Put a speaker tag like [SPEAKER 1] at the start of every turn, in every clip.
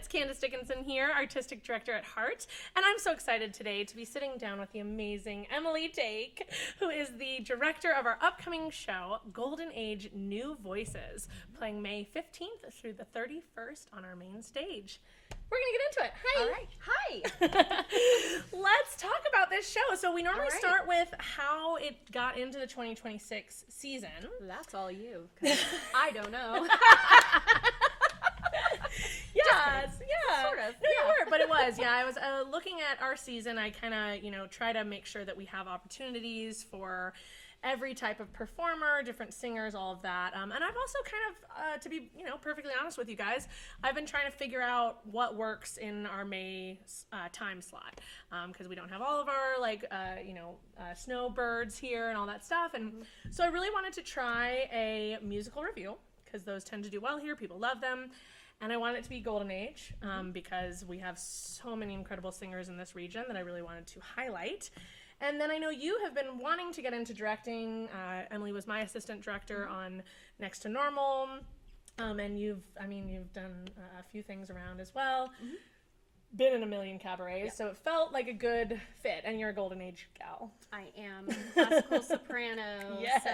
[SPEAKER 1] It's Candice Dickinson here, Artistic Director at HART, and I'm so excited today to be sitting down with the amazing Emily Dake, who is the director of our upcoming show, Golden Age New Voices, playing May 15th through the 31st on our main stage. We're going to get into it. Hi.
[SPEAKER 2] All right. Hi.
[SPEAKER 1] Let's talk about this show. So we normally start with how it got into the 2026 season.
[SPEAKER 2] That's all you, 'cause I don't know.
[SPEAKER 1] Yes, yeah.
[SPEAKER 2] Sort of.
[SPEAKER 1] No, you were, but it was. Yeah, I was looking at our season. I kind of, try to make sure that we have opportunities for every type of performer, different singers, all of that. And I've also kind of, to be, perfectly honest with you guys, I've been trying to figure out what works in our May time slot, because we don't have all of our, snowbirds here and all that stuff. And so I really wanted to try a musical review, because those tend to do well here. People love them. And I want it to be Golden Age, because we have so many incredible singers in this region that I really wanted to highlight. And then I know you have been wanting to get into directing. Emily was my assistant director on Next to Normal. And you've done a few things around as well. Been in a million cabarets, so it felt like a good fit. And you're a Golden Age gal.
[SPEAKER 2] I am classical soprano.
[SPEAKER 1] Yes.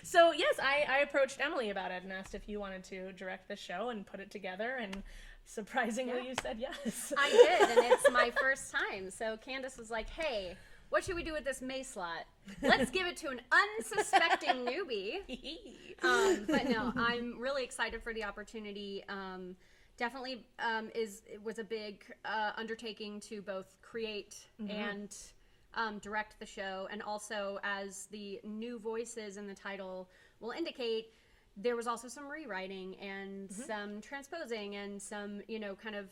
[SPEAKER 1] So yes, I approached Emily about it and asked if you wanted to direct the show and put it together, and surprisingly you said yes.
[SPEAKER 2] I did, and it's my first time. So Candice was like, hey, what should we do with this May slot? Let's give it to an unsuspecting newbie. But no, I'm really excited for the opportunity. Definitely it was a big undertaking to both create and direct the show, and also, as the new voices in the title will indicate, there was also some rewriting and some transposing and some kind of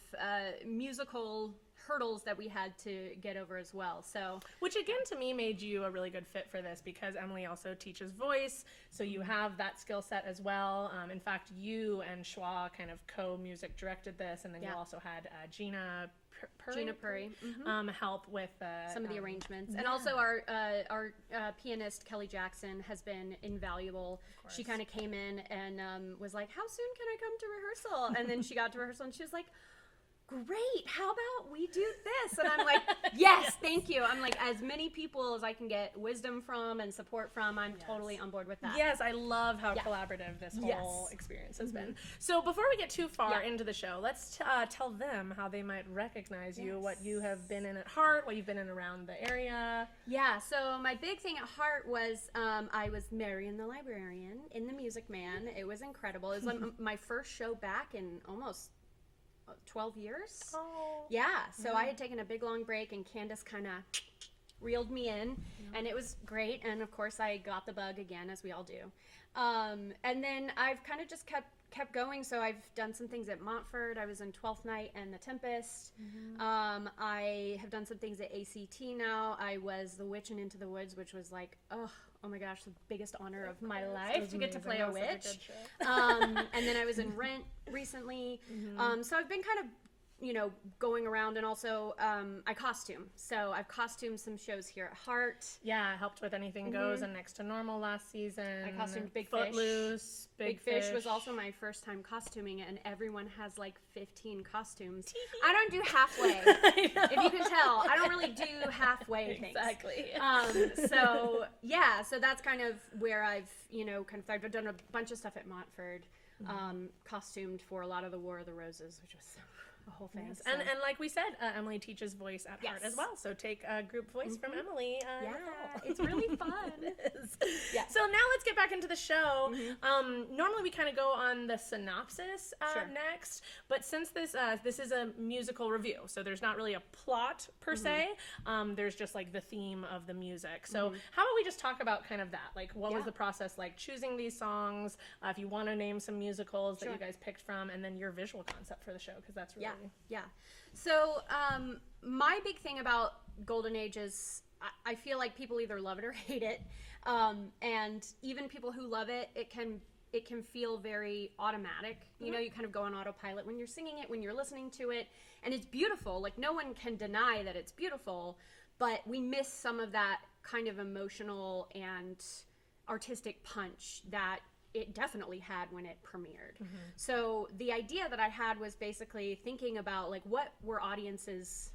[SPEAKER 2] musical hurdles that we had to get over as well. So,
[SPEAKER 1] which again to me made you a really good fit for this, because Emily also teaches voice, so you have that skill set as well. In fact, you and Schwa kind of co-music directed this, and then you also had Gina Puri help with
[SPEAKER 2] some of the arrangements, and also our pianist Kelly Jackson has been invaluable. She kind of came in and was like, "How soon can I come to rehearsal?" And then she got to rehearsal and she was like, "Great, how about we do this?" And I'm like, yes, thank you. I'm like, as many people as I can get wisdom from and support from, I'm totally on board with that.
[SPEAKER 1] Yes, I love how collaborative this whole experience has been. So before we get too far into the show, let's tell them how they might recognize you, what you have been in at HART, what you've been in around the area.
[SPEAKER 2] Yeah, so my big thing at HART was I was Marion the Librarian in The Music Man. It was incredible. It was like my first show back in almost 12 years.
[SPEAKER 1] Oh.
[SPEAKER 2] Yeah, so I had taken a big long break, and Candice kind of reeled me in, and it was great. And of course I got the bug again, as we all do. And then I've kind of just kept going. So I've done some things at Montfort. I was in Twelfth Night and The Tempest. I have done some things at ACT now. I was the witch in Into the Woods, which was like, oh my gosh, the biggest honor of my life to get to play a witch. And then I was in Rent recently. So I've been kind of, going around, and also I costume. So I've costumed some shows here at HART.
[SPEAKER 1] Yeah, I helped with Anything Goes and Next to Normal last season.
[SPEAKER 2] I costumed Big
[SPEAKER 1] Footloose,
[SPEAKER 2] Big Fish was also my first time costuming it, and everyone has like 15 costumes. I don't do halfway. If you can tell, I don't really do halfway things.
[SPEAKER 1] Exactly.
[SPEAKER 2] So that's kind of where I've, I've done a bunch of stuff at Montfort, costumed for a lot of the War of the Roses, which was a whole thing.
[SPEAKER 1] Yes. And like we said, Emily teaches voice at HART as well, so take a group voice from Emily.
[SPEAKER 2] It's really fun.
[SPEAKER 1] It is. Yeah. So now let's get back into the show. Normally we kind of go on the synopsis next, but since this is a musical review, so there's not really a plot per se. There's just like the theme of the music. So how about we just talk about kind of that? Like, what was the process like choosing these songs? If you want to name some musicals that you guys picked from, and then your visual concept for the show, because that's really
[SPEAKER 2] So my big thing about Golden Age is I feel like people either love it or hate it, and even people who love it, it can feel very automatic. You kind of go on autopilot when you're singing it, when you're listening to it, and it's beautiful. Like, no one can deny that it's beautiful, but we miss some of that kind of emotional and artistic punch that it definitely had when it premiered. So the idea that I had was basically thinking about like what were audiences'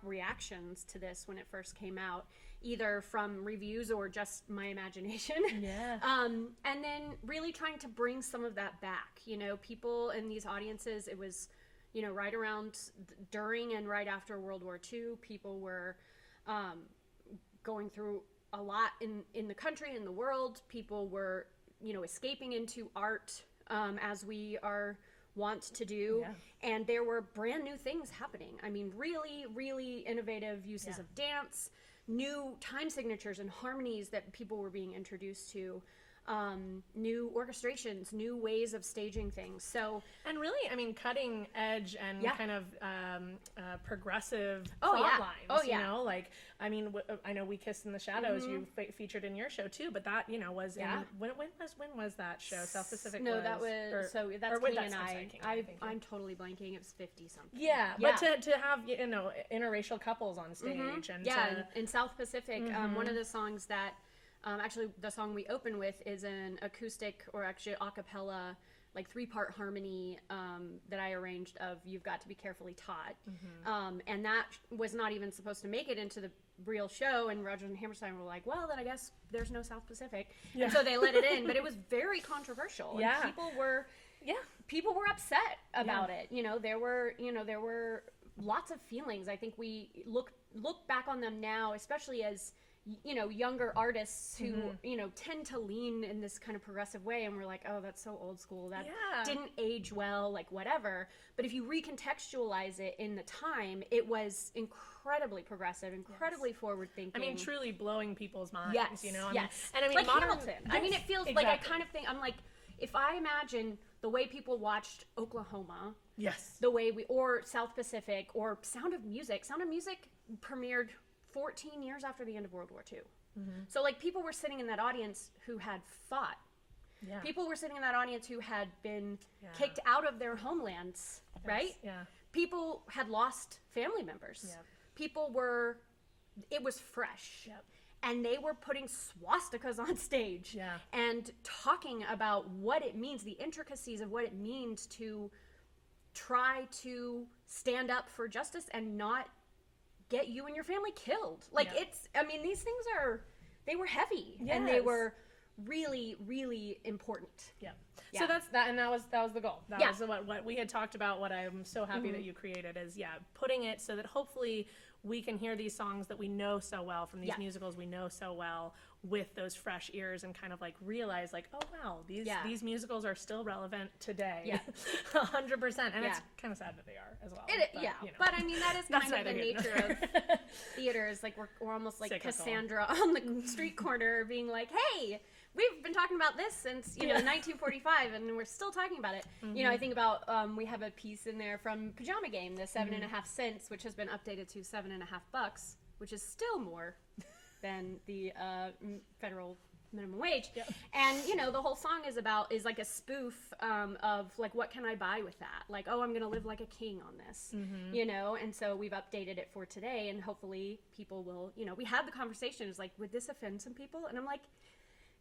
[SPEAKER 2] reactions to this when it first came out, either from reviews or just my imagination.
[SPEAKER 1] Yeah.
[SPEAKER 2] And then really trying to bring some of that back. You know, people in these audiences, it was, you know, right around during and right after World War II, people were going through a lot in the country, in the world. People were, you know, escaping into art as we are wont to do. And there were brand new things happening. I mean, really, really innovative uses of dance, new time signatures and harmonies that people were being introduced to, new orchestrations, new ways of staging things. So,
[SPEAKER 1] and really, I mean, cutting edge and kind of progressive
[SPEAKER 2] Oh,
[SPEAKER 1] plot
[SPEAKER 2] yeah.
[SPEAKER 1] lines.
[SPEAKER 2] Oh, yeah.
[SPEAKER 1] You know, like, I mean, I know We Kissed in the Shadows you featured in your show too, but that, you know, was in, when was that show? South Pacific.
[SPEAKER 2] No,
[SPEAKER 1] was,
[SPEAKER 2] that was
[SPEAKER 1] or,
[SPEAKER 2] so that's
[SPEAKER 1] or
[SPEAKER 2] King
[SPEAKER 1] that's,
[SPEAKER 2] and
[SPEAKER 1] sorry, King, I think,
[SPEAKER 2] I'm totally blanking. It was 50 something.
[SPEAKER 1] Yeah, but to have, you know, interracial couples on stage and
[SPEAKER 2] in South Pacific, one of the songs that actually the song we open with is an acoustic, or actually a cappella, like 3-part harmony that I arranged of You've Got to Be Carefully Taught. And that was not even supposed to make it into the real show, and Rodgers and Hammerstein were like, well, then I guess there's no South Pacific. And so they let it in, but it was very controversial. And people were upset about it. You know, there were lots of feelings. I think we look back on them now, especially as, you know, younger artists who, you know, tend to lean in this kind of progressive way, and we're like, oh, that's so old school. That didn't age well, like whatever. But if you recontextualize it in the time, it was incredibly progressive, incredibly forward thinking.
[SPEAKER 1] I mean, truly blowing people's minds, you know?
[SPEAKER 2] And I mean, like Hamilton. I mean, it feels like I kind of think, I'm like, if I imagine the way people watched Oklahoma, the way or South Pacific, or Sound of Music premiered 14 years after the end of World War II. So, like, people were sitting in that audience who had fought. People were sitting in that audience who had been kicked out of their homelands, right? People had lost family members. People were, it was fresh. And they were putting swastikas on stage and talking about what it means, the intricacies of what it means to try to stand up for justice and not get you and your family killed. Like, it's, I mean, these things they were heavy and they were really, really important.
[SPEAKER 1] So that's that, and that was the goal. That was what we had talked about. What I'm so happy that you created is putting it so that hopefully we can hear these songs that we know so well from these musicals we know so well with those fresh ears, and kind of like realize like, oh wow, these musicals are still relevant today. 100%. And it's kind of sad that they are as well. But, you know.
[SPEAKER 2] But I mean, that is kind of the nature of theater. Is like we're almost like cyclical. Cassandra on the street corner being like, hey, we've been talking about this since 1945, and we're still talking about it. You know, I think about we have a piece in there from Pajama Game, the 7.5 cents, which has been updated to $7.50, which is still more than the federal minimum wage. And you know, the whole song is like a spoof of like, what can I buy with that? Like, oh, I'm gonna live like a king on this, you know. And so we've updated it for today, and hopefully people will, you know, we had the conversation, is like, would this offend some people? And I'm like,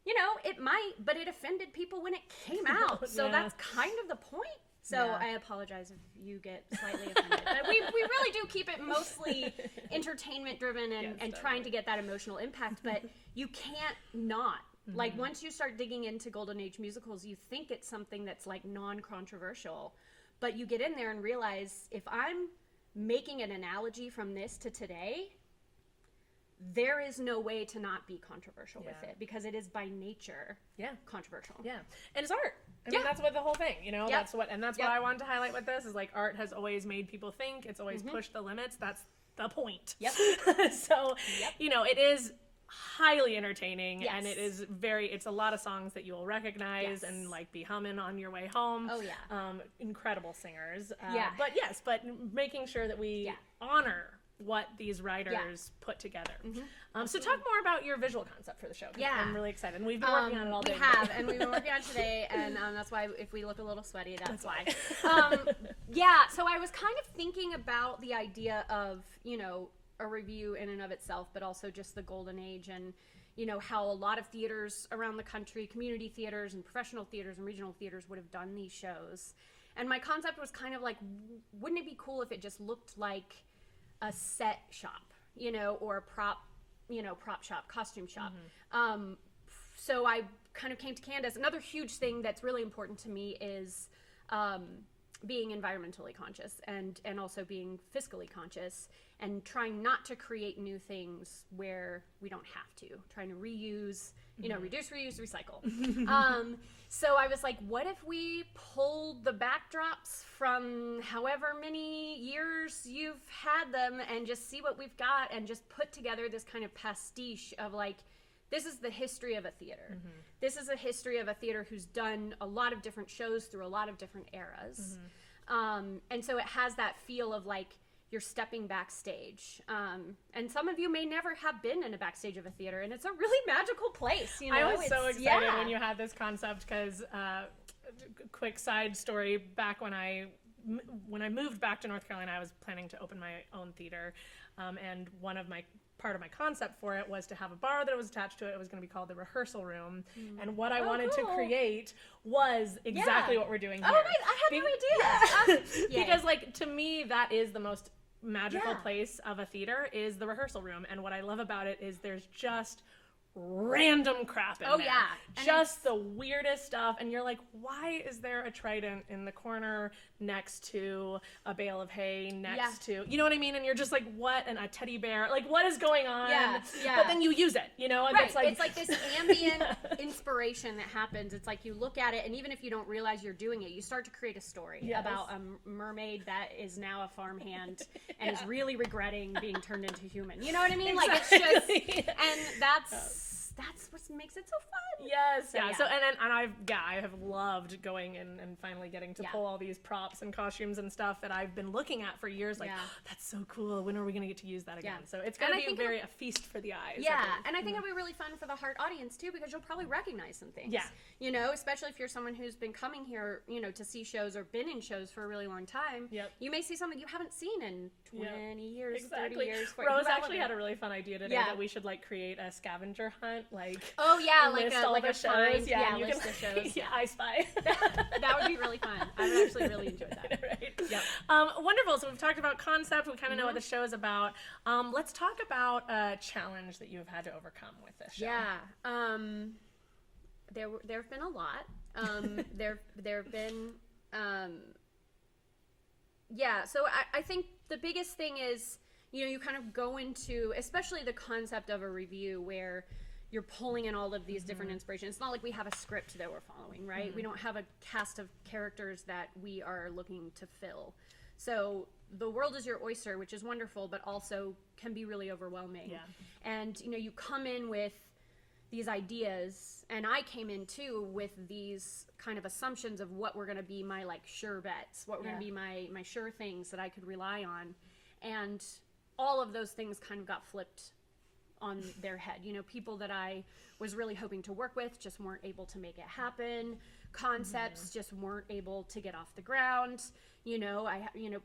[SPEAKER 2] you know, it might, but it offended people when it came out. So that's kind of the point. So I apologize if you get slightly offended. But we really do keep it mostly entertainment driven and trying to get that emotional impact. But you can't not. Like, once you start digging into Golden Age musicals, you think it's something that's like non-controversial. But you get in there and realize, if I'm making an analogy from this to today, there is no way to not be controversial with it, because it is by nature controversial. And it's art. I mean, that's what the whole thing, you know, that's what I wanted to highlight with this, is like, art has always made people think. It's always pushed the limits. That's the point. So, you know, it is highly entertaining, and it is it's a lot of songs that you will recognize and like be humming on your way home. Incredible singers. But making sure that we honor what these writers put together. So talk more about your visual concept for the show. I'm really excited. And we've been working on it all day. We have, and we've been working on it today, and that's why if we look a little sweaty, that's why. So I was kind of thinking about the idea of, you know, a review in and of itself, but also just the Golden Age, and, you know, how a lot of theaters around the country, community theaters and professional theaters and regional theaters would have done these shows. And my concept was kind of like, wouldn't it be cool if it just looked like a set shop, you know, or a prop shop, costume shop. So I kind of came to Candice. Another huge thing that's really important to me is being environmentally conscious and also being fiscally conscious and trying not to create new things where we don't have to, trying to reuse, you know, reduce, reuse, recycle. So I was like, what if we pulled the backdrops from however many years you've had them and just see what we've got and just put together this kind of pastiche of like, this is the history of a theater. This is a history of a theater who's done a lot of different shows through a lot of different eras. And so it has that feel of like you're stepping backstage. And some of you may never have been in a backstage of a theater, and it's a really magical place. You know?
[SPEAKER 1] I was so excited when you had this concept because, quick side story, back when I moved back to North Carolina, I was planning to open my own theater. And part of my concept for it was to have a bar that was attached to it. It was going to be called the rehearsal room. And what I wanted to create was exactly what we're doing here.
[SPEAKER 2] Oh, I had no idea.
[SPEAKER 1] Because like, to me, that is the most magical place of a theater is the rehearsal room. And what I love about it is there's just random crap in there. Just the weirdest stuff. And you're like, why is there a trident in the corner next to a bale of hay next to, you know what I mean? And you're just like, what? And a teddy bear, like, what is going on? But then you use it, you know? And
[SPEAKER 2] it's like this ambient inspiration that happens. It's like you look at it, and even if you don't realize you're doing it, you start to create a story about a mermaid that is now a farmhand and is really regretting being turned into human. You know what I mean? Like, it's just, and that's what makes it so fun.
[SPEAKER 1] So I have loved going and finally getting to pull all these props and costumes and stuff that I've been looking at for years. Like, oh, that's so cool. When are we going to get to use that again? So it's going to be a feast for the eyes.
[SPEAKER 2] And I think it'll be really fun for the HART audience too, because you'll probably recognize some things. You know, especially if you're someone who's been coming here, you know, to see shows or been in shows for a really long time. You may see something you haven't seen in 20 years, 30 years.
[SPEAKER 1] Rose actually had a really fun idea today that we should like create a scavenger hunt, like
[SPEAKER 2] like a shows. List the shows.
[SPEAKER 1] I Spy.
[SPEAKER 2] That would be really fun. I would actually really enjoy that.
[SPEAKER 1] Wonderful. So we've talked about concept. We kind of know what the show is about. Let's talk about a challenge that you've had to overcome with this show.
[SPEAKER 2] There have been a lot. There have been. So I think the biggest thing is, you know, you kind of go into, especially the concept of a review where you're pulling in all of these different inspirations. It's not like we have a script that we're following, right? We don't have a cast of characters that we are looking to fill. So the world is your oyster, which is wonderful, but also can be really overwhelming. And, you know, you come in with these ideas, and I came in too with these kind of assumptions of what were going to be my like sure bets, what were going to be my sure things that I could rely on. And all of those things kind of got flipped on their head. You know, people that I was really hoping to work with just weren't able to make it happen. Concepts just weren't able to get off the ground. You know,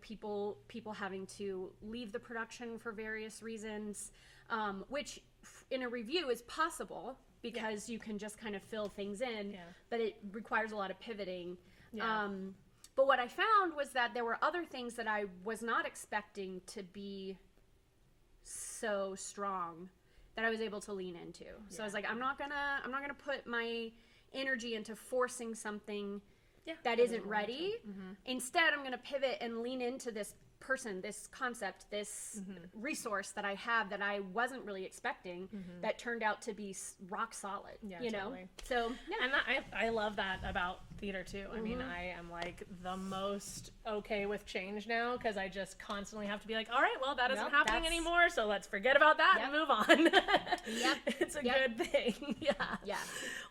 [SPEAKER 2] people having to leave the production for various reasons, which in a review is possible because you can just kind of fill things in, but it requires a lot of pivoting. But what I found was that there were other things that I was not expecting to be so strong that I was able to lean into. So I was like, I'm not gonna put my energy into forcing something that isn't ready. Instead, I'm gonna pivot and lean into this person, this concept, this resource that I have that I wasn't really expecting that turned out to be rock solid, you know? So,
[SPEAKER 1] and I love that about theater too. I mean, I am like the most okay with change now because I just constantly have to be like, all right, well, that isn't happening anymore, so let's forget about that and move on. It's a good thing.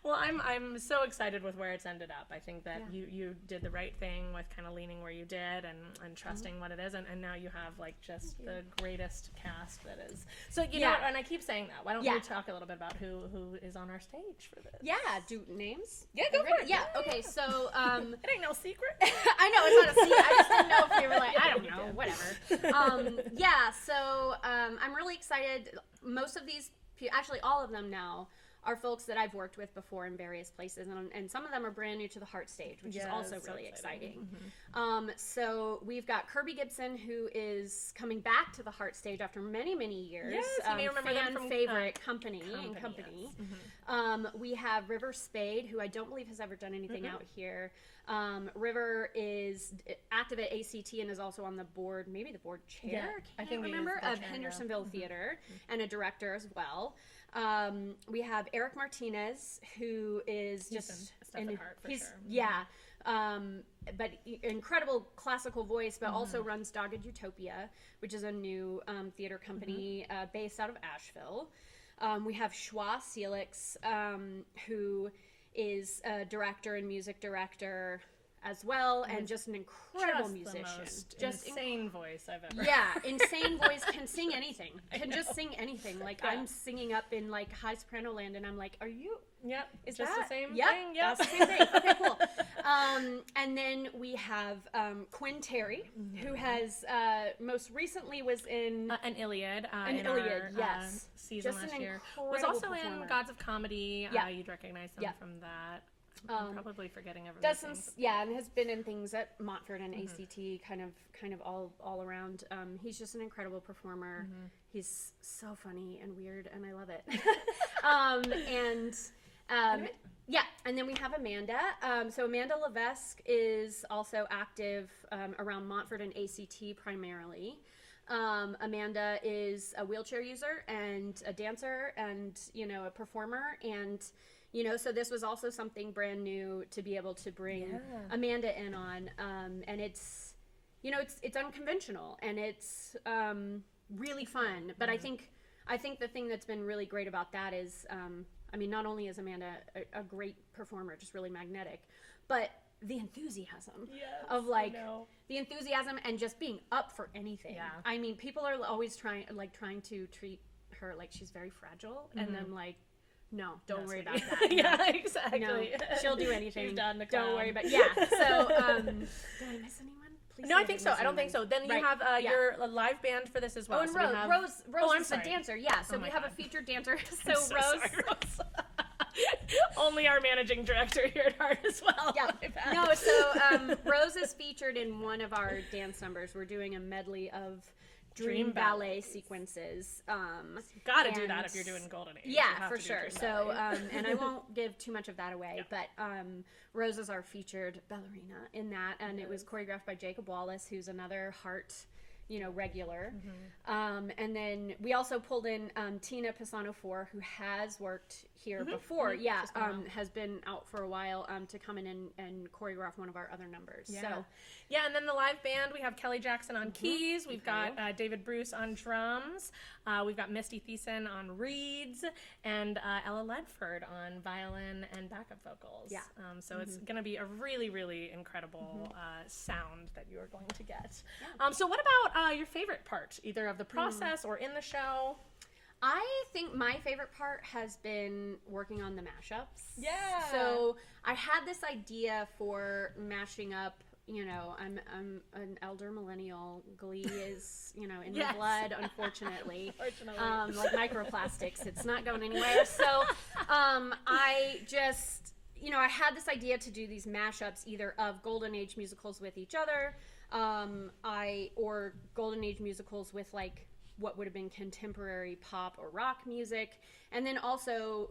[SPEAKER 1] Well, I'm so excited with where it's ended up. I think that you did the right thing with kind of leaning where you did and trusting what it is, and now you have like just the greatest cast that is. So you know, and I keep saying that. Why don't you talk a little bit about who is on our stage for this?
[SPEAKER 2] Do names?
[SPEAKER 1] Go for it.
[SPEAKER 2] Okay. So
[SPEAKER 1] it ain't no secret.
[SPEAKER 2] I know it's not a secret. I just didn't know if you were like, I don't know, whatever. So I'm really excited. Most of these actually all of them now are folks that I've worked with before in various places, and some of them are brand new to the HART stage, which is also really exciting. So we've got Kirby Gibson, who is coming back to the HART stage after many, many years.
[SPEAKER 1] Yes, you may remember them from
[SPEAKER 2] favorite Company.
[SPEAKER 1] Yes.
[SPEAKER 2] We have River Spade, who I don't believe has ever done anything out here. River is active at ACT and is also on the board, maybe the board chair, I can't remember, of Hendersonville Theater, and a director as well. We have Eric Martinez, who is but incredible classical voice, but also runs Dogged Utopia, which is a new theater company based out of Asheville. We have Schwa Celix, who is a director and music director as well, and just an incredible musician.
[SPEAKER 1] Just insane voice I've ever.
[SPEAKER 2] Yeah, insane voice, can sing anything. Can just sing anything. Like I'm singing up in like high soprano land, and I'm like, "Are you?"
[SPEAKER 1] Yep.
[SPEAKER 2] Is
[SPEAKER 1] just
[SPEAKER 2] that
[SPEAKER 1] the same
[SPEAKER 2] yep,
[SPEAKER 1] thing? Yep.
[SPEAKER 2] That's the same thing. Okay, cool. And then we have Quinn Terry, who has most recently was in
[SPEAKER 1] an Iliad.
[SPEAKER 2] An
[SPEAKER 1] in
[SPEAKER 2] Iliad,
[SPEAKER 1] our,
[SPEAKER 2] yes.
[SPEAKER 1] Season
[SPEAKER 2] Just
[SPEAKER 1] last
[SPEAKER 2] an
[SPEAKER 1] year.
[SPEAKER 2] incredible
[SPEAKER 1] Was also
[SPEAKER 2] performer.
[SPEAKER 1] in Gods of Comedy.
[SPEAKER 2] Yeah.
[SPEAKER 1] You'd recognize him from that. I'm probably forgetting everything.
[SPEAKER 2] Does some, and has been in things at Montfort and ACT, kind of all around. He's just an incredible performer. He's so funny and weird, and I love it. And then we have Amanda. So Amanda Levesque is also active around Montfort and ACT primarily. Amanda is a wheelchair user and a dancer and, a performer, and so this was also something brand new to be able to bring Amanda in on, and it's unconventional, and it's really fun. But I think the thing that's been really great about that is, not only is Amanda a great performer, just really magnetic, but the enthusiasm of the enthusiasm and just being up for anything. Yeah. People are always trying to treat her like she's very fragile, and I'm like, no, don't worry about that.
[SPEAKER 1] Yeah, exactly.
[SPEAKER 2] No, she'll do anything.
[SPEAKER 1] She's done the
[SPEAKER 2] Don't
[SPEAKER 1] clown.
[SPEAKER 2] worry about. Yeah. So, did I miss anyone? Please
[SPEAKER 1] No, I think so. I don't think so. Then you have your live band for this as well.
[SPEAKER 2] Oh, and
[SPEAKER 1] so
[SPEAKER 2] Rose is the dancer. Yeah. So we have a featured dancer. So Rose.
[SPEAKER 1] Sorry, Rose. Only our managing director here at HART as well.
[SPEAKER 2] Yeah. No, so Rose is featured in one of our dance numbers. We're doing a medley of dream ballet sequences.
[SPEAKER 1] Gotta do that if you're doing Golden Age.
[SPEAKER 2] Yeah, for sure. So, and I won't give too much of that away, but Rose is our featured ballerina in that, and it was choreographed by Jacob Wallace, who's another HART, regular. And then we also pulled in Tina Pisano-4, who has worked here before. Yeah, has been out for a while to come in and choreograph one of our other numbers.
[SPEAKER 1] Yeah.
[SPEAKER 2] So,
[SPEAKER 1] and then the live band, we have Kelly Jackson on keys. We've got David Bruce on drums. We've got Misty Thiessen on reeds, and Ella Ledford on violin and backup vocals. Yeah. So it's going to be a really, really incredible sound that you are going to get. Yeah. So what about your favorite part, either of the process or in the show?
[SPEAKER 2] I think my favorite part has been working on the mashups.
[SPEAKER 1] Yeah.
[SPEAKER 2] So I had this idea for mashing up. I'm an elder millennial. Glee is, in my blood, unfortunately. Like microplastics, it's not going anywhere. So I just, I had this idea to do these mashups either of Golden Age musicals with each other, or Golden Age musicals with what would have been contemporary pop or rock music, and then also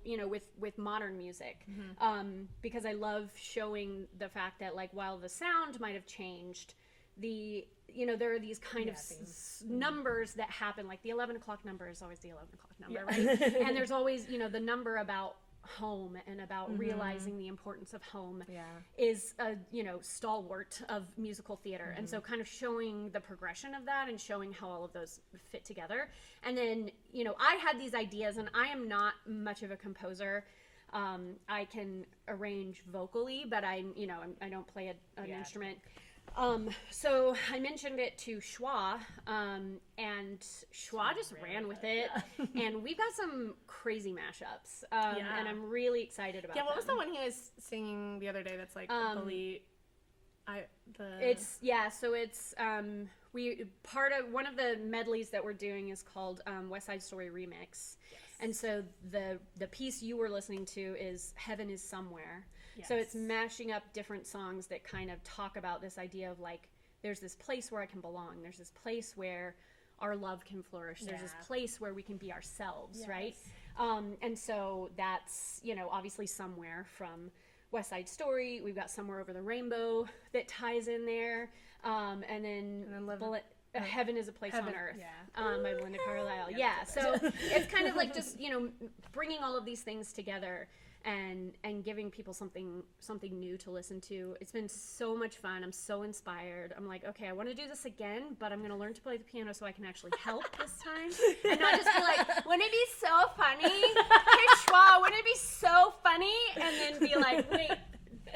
[SPEAKER 2] with modern music, because I love showing the fact that while the sound might have changed, there are these kind of numbers that happen, like the 11 o'clock number is always the 11 o'clock number, right? And there's always the number about home and about realizing the importance of home is a stalwart of musical theater, and so kind of showing the progression of that and showing how all of those fit together. And then I had these ideas, and I am not much of a composer. I can arrange vocally, but I don't play an instrument. So I mentioned it to Schwa, and Schwa just ran with it, and we've got some crazy mashups, and I'm really excited about them.
[SPEAKER 1] What was the one he was singing the other day that's Bully?
[SPEAKER 2] It's one of the medleys that we're doing is called West Side Story Remix. Yes. And so the piece you were listening to is Heaven is Somewhere.
[SPEAKER 1] Yes.
[SPEAKER 2] So it's mashing up different songs that kind of talk about this idea of like, there's this place where I can belong. There's this place where our love can flourish. There's this place where we can be ourselves, right? And so that's, you know, obviously Somewhere from West Side Story. We've got Somewhere Over the Rainbow that ties in there. And then Heaven is a Place on Earth by Belinda Carlisle. So it's kind of like just, you know, bringing all of these things together and giving people something new to listen to. It's been so much fun. I'm so inspired. I'm like, okay, I want to do this again, but I'm going to learn to play the piano so I can actually help this time. And not just be like, wouldn't it be so funny? Hey, Schwa, wouldn't it be so funny? And then be like, wait,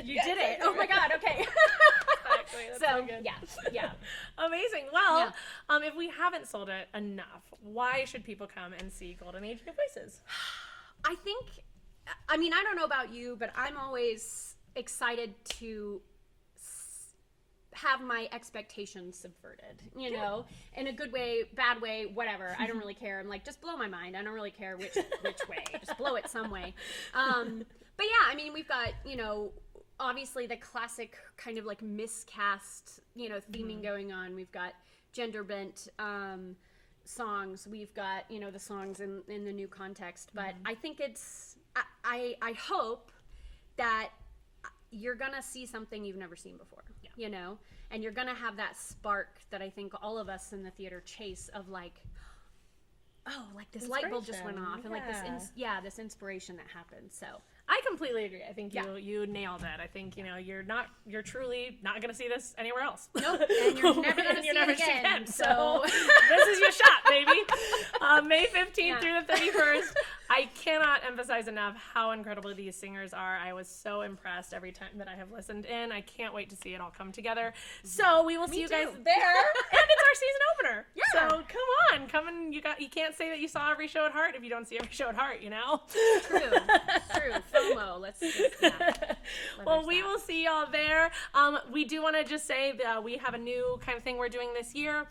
[SPEAKER 2] you did it. Oh my God, okay.
[SPEAKER 1] Exactly. That's so good.
[SPEAKER 2] Yeah.
[SPEAKER 1] Amazing. Well, if we haven't sold it enough, why should people come and see Golden Age New Voices?
[SPEAKER 2] I mean, I don't know about you, but I'm always excited to have my expectations subverted, you know, in a good way, bad way, whatever. I don't really care. I'm like, just blow my mind. I don't really care which way. Just blow it some way. But yeah, I mean, we've got, you know, obviously the classic kind of like miscast, you know, theming going on. We've got gender bent songs. We've got, you know, the songs in the new context. But I think I hope that you're going to see something you've never seen before, you know, and you're going to have that spark that I think all of us in the theater chase of like, oh, like this light bulb just went off and like this inspiration that happened. So
[SPEAKER 1] I completely agree. I think you nailed it. I think, you know, you're truly not going to see this anywhere else.
[SPEAKER 2] Nope. And you're never going to see it again.
[SPEAKER 1] So this is your shot, baby. May 15th through the 31st. I cannot emphasize enough how incredible these singers are. I was so impressed every time that I have listened in. I can't wait to see it all come together. So we will see you guys there. And it's our season opener. Yeah. So come on. You can't say that you saw every show at HART if you don't see every show at HART, you know?
[SPEAKER 2] True. FOMO. Let's
[SPEAKER 1] well, we will see y'all there. We do want to just say that we have a new kind of thing we're doing this year,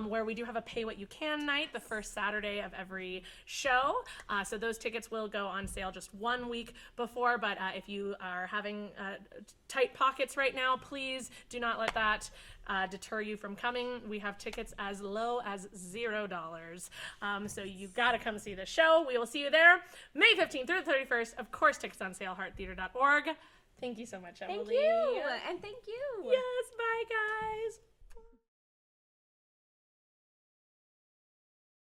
[SPEAKER 1] where we do have a pay what you can night the first Saturday of every show. So those tickets will go on sale just 1 week before, but if you are having tight pockets right now, please do not let that deter you from coming. We have tickets as low as $0. So you got to come see the show. We will see you there May 15th through the 31st. Of course, tickets on sale, hearttheater.org. Thank you so much, Emily.
[SPEAKER 2] Thank you. And thank you.
[SPEAKER 1] Yes, bye, guys.